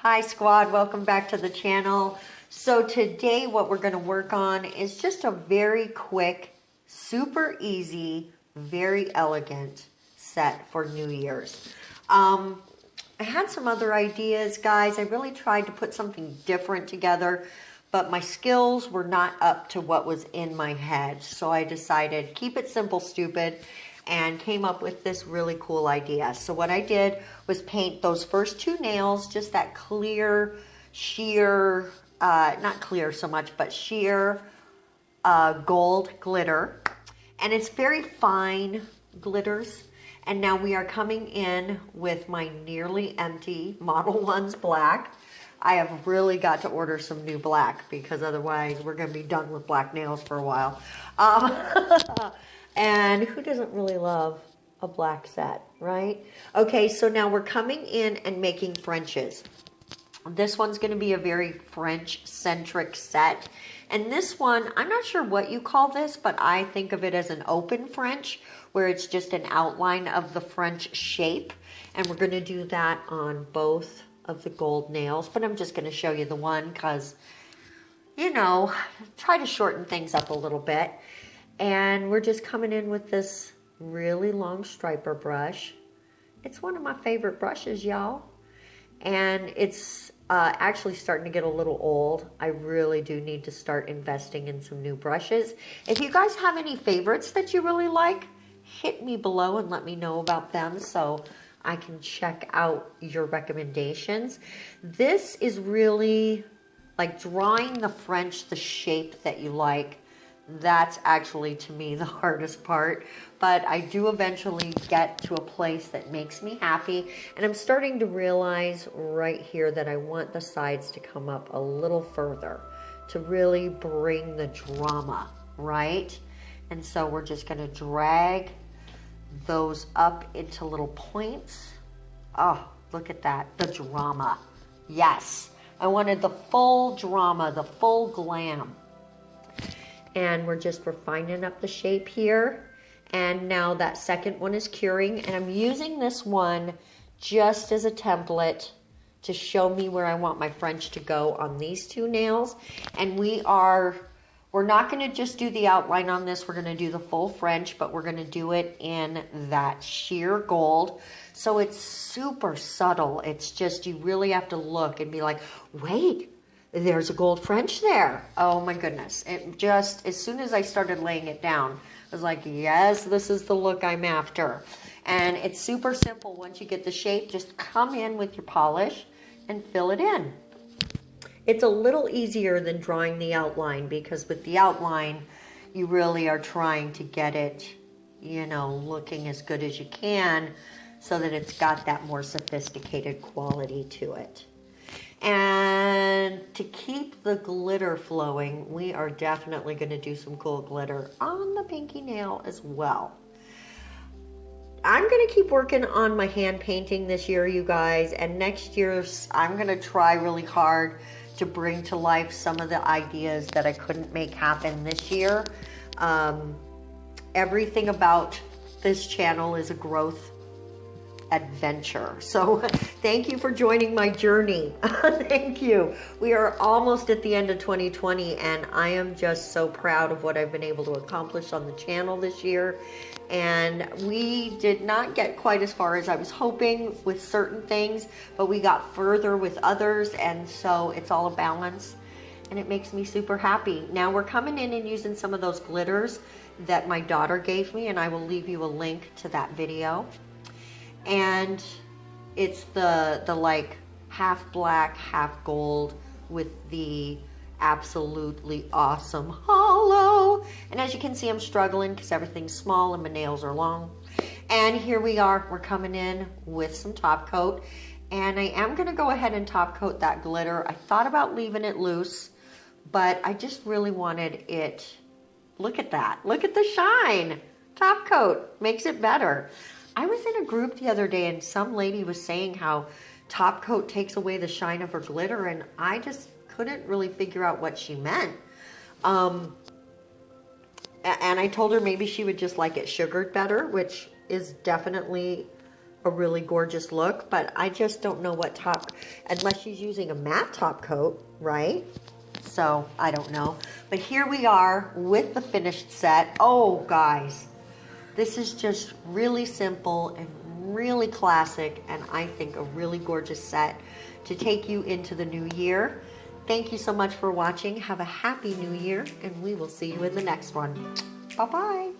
Hi squad, welcome back to the channel. So today what we're going to work on is just a very quick, super easy, very elegant set for New Year's. I had some other ideas, guys. I really tried to put something different together, but my skills were not up to what was in my head. So I decided keep it simple, stupid, and came up with this really cool idea. So what I did was paint those first two nails, just that clear, sheer, not clear so much, but sheer gold glitter. And it's very fine glitters. And now we are coming in with my nearly empty Modelones black. I have really got to order some new black because otherwise we're going to be done with black nails for a while. And who doesn't really love a black set, right? Okay, so now we're coming in and making Frenches. This one's going to be a very French-centric set. And this one, I'm not sure what you call this, but I think of it as an open French, where it's just an outline of the French shape. And we're going to do that on both of the gold nails. But I'm just going to show you the one because, you know, try to shorten things up a little bit. And we're just coming in with this really long striper brush. It's one of my favorite brushes, y'all. And it's actually starting to get a little old. I really do need to start investing in some new brushes. If you guys have any favorites that you really like, hit me below and let me know about them so I can check out your recommendations. This is really like drawing the French, the shape that you like. That's actually, to me, the hardest part. But I do eventually get to a place that makes me happy. And I'm starting to realize right here that I want the sides to come up a little further to really bring the drama, right? And so we're just going to drag those up into little points. Oh, look at that. The drama. Yes. I wanted the full drama, the full glam. And we're just refining up the shape here. And now that second one is curing. And I'm using this one just as a template to show me where I want my French to go on these two nails. And we're not going to just do the outline on this. We're going to do the full French, but we're going to do it in that sheer gold. So it's super subtle. It's just, you really have to look and be like, wait, there's a gold French there. Oh my goodness. It just, as soon as I started laying it down, I was like, yes, this is the look I'm after. And it's super simple. Once you get the shape, just come in with your polish and fill it in. It's a little easier than drawing the outline because with the outline, you really are trying to get it, you know, looking as good as you can so that it's got that more sophisticated quality to it. And to keep the glitter flowing, we are definitely going to do some cool glitter on the pinky nail as well. I'm going to keep working on my hand painting this year, you guys, and next year I'm going to try really hard to bring to life some of the ideas that I couldn't make happen this year. Everything about this channel is a growth adventure. So thank you for joining my journey. Thank you. We are almost at the end of 2020 and I am just so proud of what I've been able to accomplish on the channel this year. And we did not get quite as far as I was hoping with certain things, but we got further with others, and so it's all a balance and it makes me super happy. Now we're coming in and using some of those glitters that my daughter gave me, and I will leave you a link to that video. And it's the like half black, half gold with the absolutely awesome hollow. And as you can see, I'm struggling because everything's small and my nails are long. And here we are, we're coming in with some top coat. And I am gonna go ahead and top coat that glitter. I thought about leaving it loose, but I just really wanted it. Look at that, look at the shine. Top coat makes it better. I was in a group the other day and some lady was saying how top coat takes away the shine of her glitter, and I just couldn't really figure out what she meant. And I told her maybe she would just like it sugared better, which is definitely a really gorgeous look, but I just don't know what top, unless she's using a matte top coat, right? So I don't know. But here we are with the finished set. Oh, guys, this is just really simple and really classic, and I think a really gorgeous set to take you into the new year. Thank you so much for watching. Have a happy new year, and we will see you in the next one. Bye-bye.